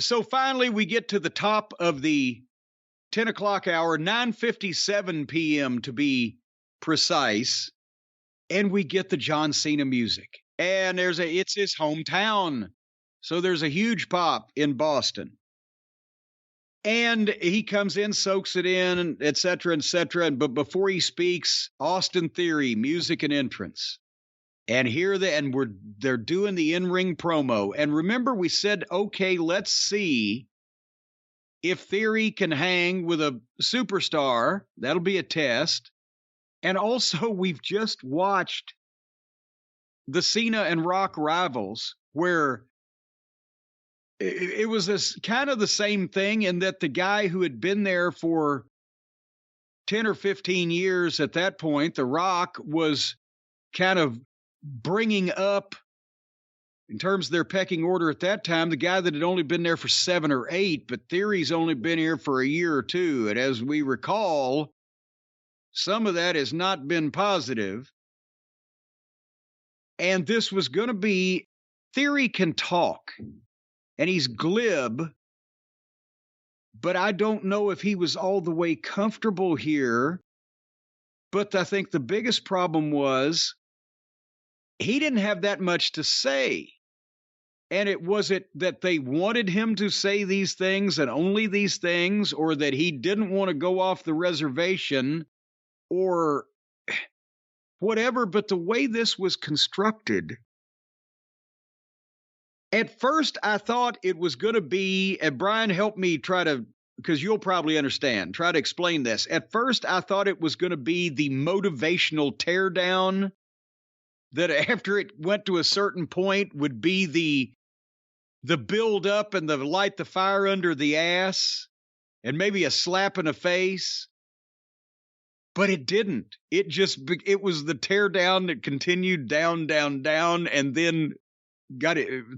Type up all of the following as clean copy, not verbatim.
So finally, we get to the top of the 10 o'clock hour, 9:57 p.m. to be precise, and we get the John Cena music. And it's his hometown. So there's a huge pop in Boston. And he comes in, soaks it in, et cetera, et cetera. But before he speaks, Austin Theory, music and entrance. And they're doing the in-ring promo. And remember, we said, okay, let's see if Theory can hang with a superstar. That'll be a test. And also, we've just watched the Cena and Rock Rivals, where it was this kind of the same thing, in that the guy who had been there for 10 or 15 years at that point, The Rock, was kind of bringing up, in terms of their pecking order at that time, the guy that had only been there for 7 or 8, but Theory's only been here for a year or two. And as we recall, some of that has not been positive. And this was going to be, Theory can talk, and he's glib, but I don't know if he was all the way comfortable here. But I think the biggest problem was he didn't have that much to say. And was it that they wanted him to say these things and only these things, or that he didn't want to go off the reservation, or whatever? But the way this was constructed, at first I thought it was going to be, and Brian, help me because you'll probably understand, try to explain this. At first I thought it was going to be the motivational teardown, that after it went to a certain point would be the build up and the light the fire under the ass, and maybe a slap in the face. But it didn't. It was the teardown that continued down, down, down, and then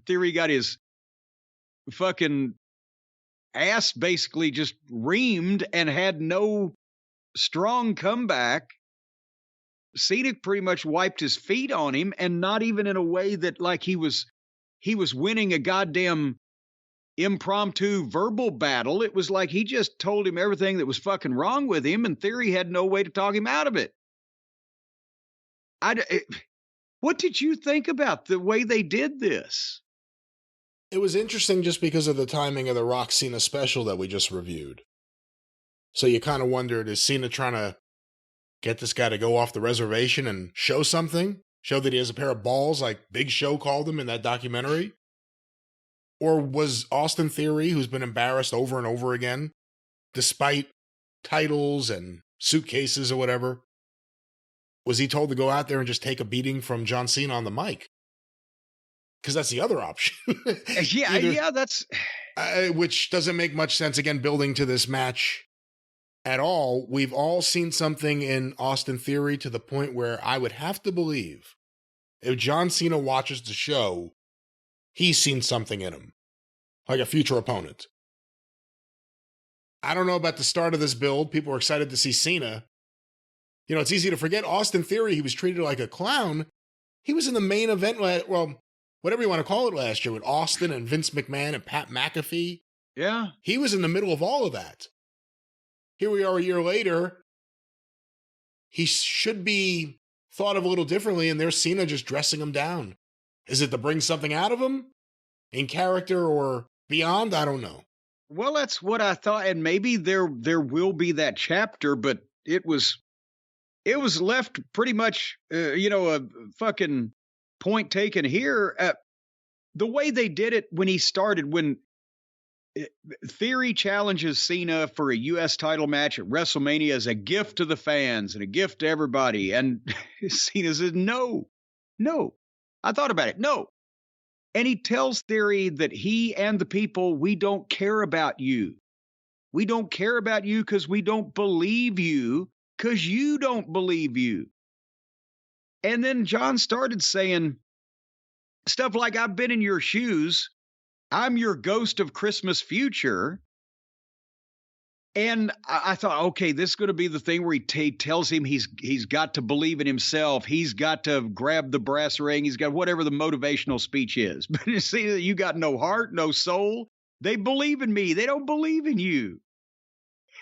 Theory got his fucking ass basically just reamed and had no strong comeback. Cena pretty much wiped his feet on him, and not even in a way that like he was winning a goddamn impromptu verbal battle. It was like he just told him everything that was fucking wrong with him, and Theory had no way to talk him out of it. What did you think about the way they did this? It was interesting just because of the timing of the Rock Cena special that we just reviewed. So you kind of wondered, is Cena trying to get this guy to go off the reservation and show something? Show that he has a pair of balls like Big Show called him in that documentary? Or was Austin Theory, who's been embarrassed over and over again, despite titles and suitcases or whatever, was he told to go out there and just take a beating from John Cena on the mic? Because that's the other option. That's... which doesn't make much sense, again, building to this match at all. We've all seen something in Austin Theory to the point where I would have to believe if John Cena watches the show, he's seen something in him, like a future opponent. I don't know about the start of this build. People were excited to see Cena. You know, it's easy to forget Austin Theory. He was treated like a clown. He was in the main event, well, whatever you want to call it, last year with Austin and Vince McMahon and Pat McAfee. Yeah. He was in the middle of all of that. Here we are a year later. He should be thought of a little differently, and there's Cena just dressing him down. Is it to bring something out of him in character or beyond? I don't know. Well, that's what I thought, and maybe there will be that chapter, but it was left pretty much, a fucking point taken here. The way they did it when he started, when Theory challenges Cena for a U.S. title match at WrestleMania as a gift to the fans and a gift to everybody, and Cena says, no. I thought about it. No. And he tells Theory that he and the people, we don't care about you. We don't care about you because we don't believe you, because you don't believe you. And then John started saying stuff like, I've been in your shoes. I'm your ghost of Christmas future. And I thought, okay, this is going to be the thing where he tells him he's got to believe in himself. He's got to grab the brass ring. He's got whatever the motivational speech is. But you see that you got no heart, no soul. They believe in me. They don't believe in you.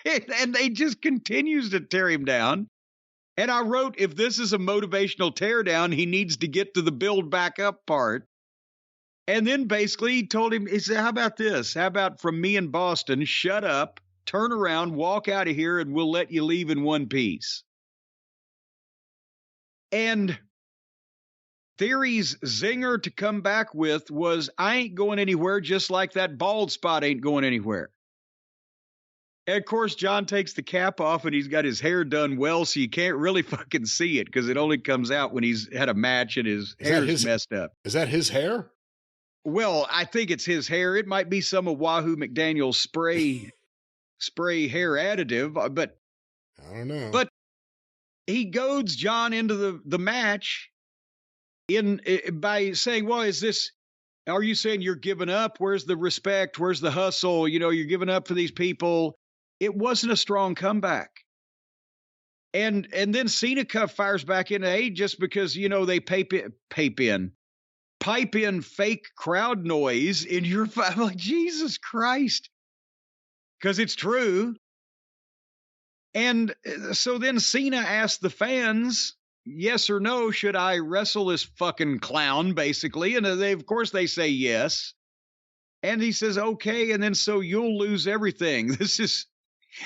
And they just continues to tear him down. And I wrote, if this is a motivational teardown, he needs to get to the build back up part. And then basically he told him, he said, how about this? How about from me in Boston, shut up, turn around, walk out of here, and we'll let you leave in one piece. And Theory's zinger to come back with was, I ain't going anywhere, just like that bald spot ain't going anywhere. And of course, John takes the cap off and he's got his hair done well, so you can't really fucking see it because it only comes out when he's had a match and his hair's messed up. Is that his hair? Well, I think it's his hair. It might be some of Wahoo McDaniel's spray hair additive, but I don't know. But he goads John into the match by saying, well, are you saying you're giving up? Where's the respect? Where's the hustle? You're giving up for these people. It wasn't a strong comeback. And then Cena fires back in, hey, just because, they pipe in fake crowd noise in your, I'm like, Jesus Christ. Because it's true. And so then Cena asked the fans, yes or no, should I wrestle this fucking clown, basically? And of course they say yes. And he says, okay. And then so you'll lose everything.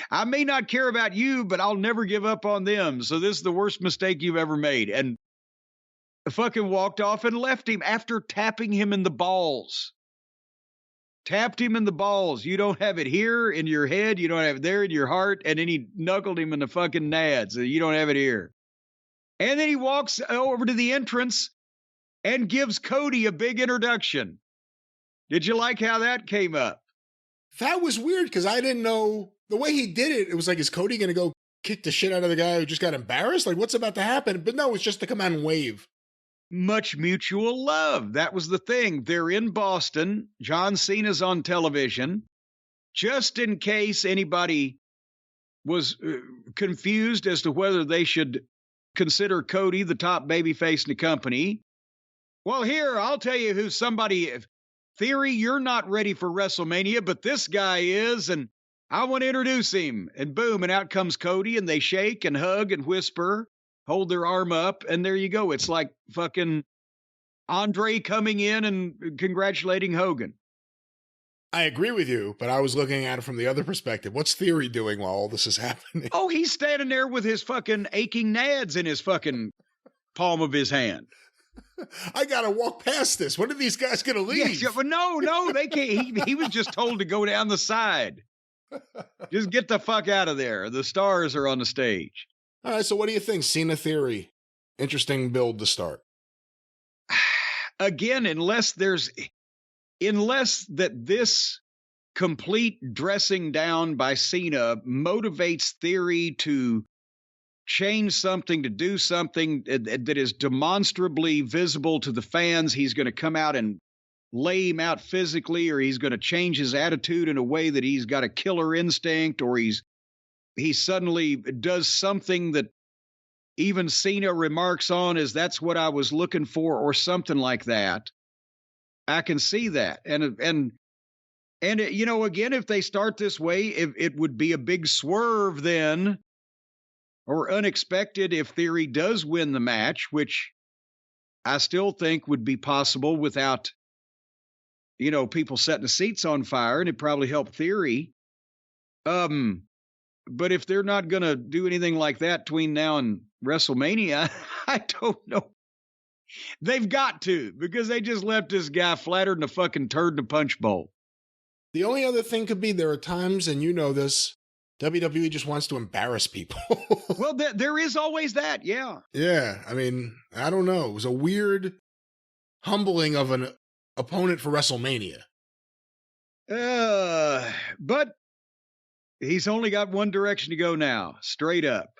I may not care about you, but I'll never give up on them. So this is the worst mistake you've ever made. And fucking walked off and left him after tapping him in the balls. Tapped him in the balls. You don't have it here in your head. You don't have it there in your heart. And then he knuckled him in the fucking nads. You don't have it here. And then he walks over to the entrance and gives Cody a big introduction. Did you like how that came up? That was weird because I didn't know the way he did it. It was like, is Cody going to go kick the shit out of the guy who just got embarrassed? Like, what's about to happen? But no, it's just to come out and wave. Much mutual love. That was the thing. They're in Boston. John Cena's on television. Just in case anybody was confused as to whether they should consider Cody the top babyface in the company. Well, here, I'll tell you who somebody... Theory, you're not ready for WrestleMania, but this guy is, and I want to introduce him. And boom, and out comes Cody, and they shake and hug and whisper, hold their arm up, and there you go. It's like fucking Andre coming in and congratulating Hogan. I agree with you, but I was looking at it from the other perspective. What's Theory doing while all this is happening? Oh, he's standing there with his fucking aching nads in his fucking palm of his hand. I gotta walk past this. When are these guys gonna leave? Yeah, but no, they can't. He was just told to go down the side. Just get the fuck out of there. The stars are on the stage. All right, so what do you think? Cena Theory. Interesting build to start. Again, unless that this complete dressing down by Cena motivates Theory to change something, to do something that is demonstrably visible to the fans, he's going to come out and lay him out physically, or he's going to change his attitude in a way that he's got a killer instinct, or he suddenly does something that even Cena remarks on as that's what I was looking for, or something like that. I can see that. And again, if they start this way, it would be a big swerve then, or unexpected if Theory does win the match, which I still think would be possible without, people setting the seats on fire, and it probably helped Theory. But if they're not going to do anything like that between now and WrestleMania, I don't know. They've got to, because they just left this guy flattered in a fucking turd in a punch bowl. The only other thing could be there are times, and you know this, WWE just wants to embarrass people. Well, there is always that, yeah. Yeah, I mean, I don't know. It was a weird humbling of an opponent for WrestleMania. But he's only got one direction to go now, straight up.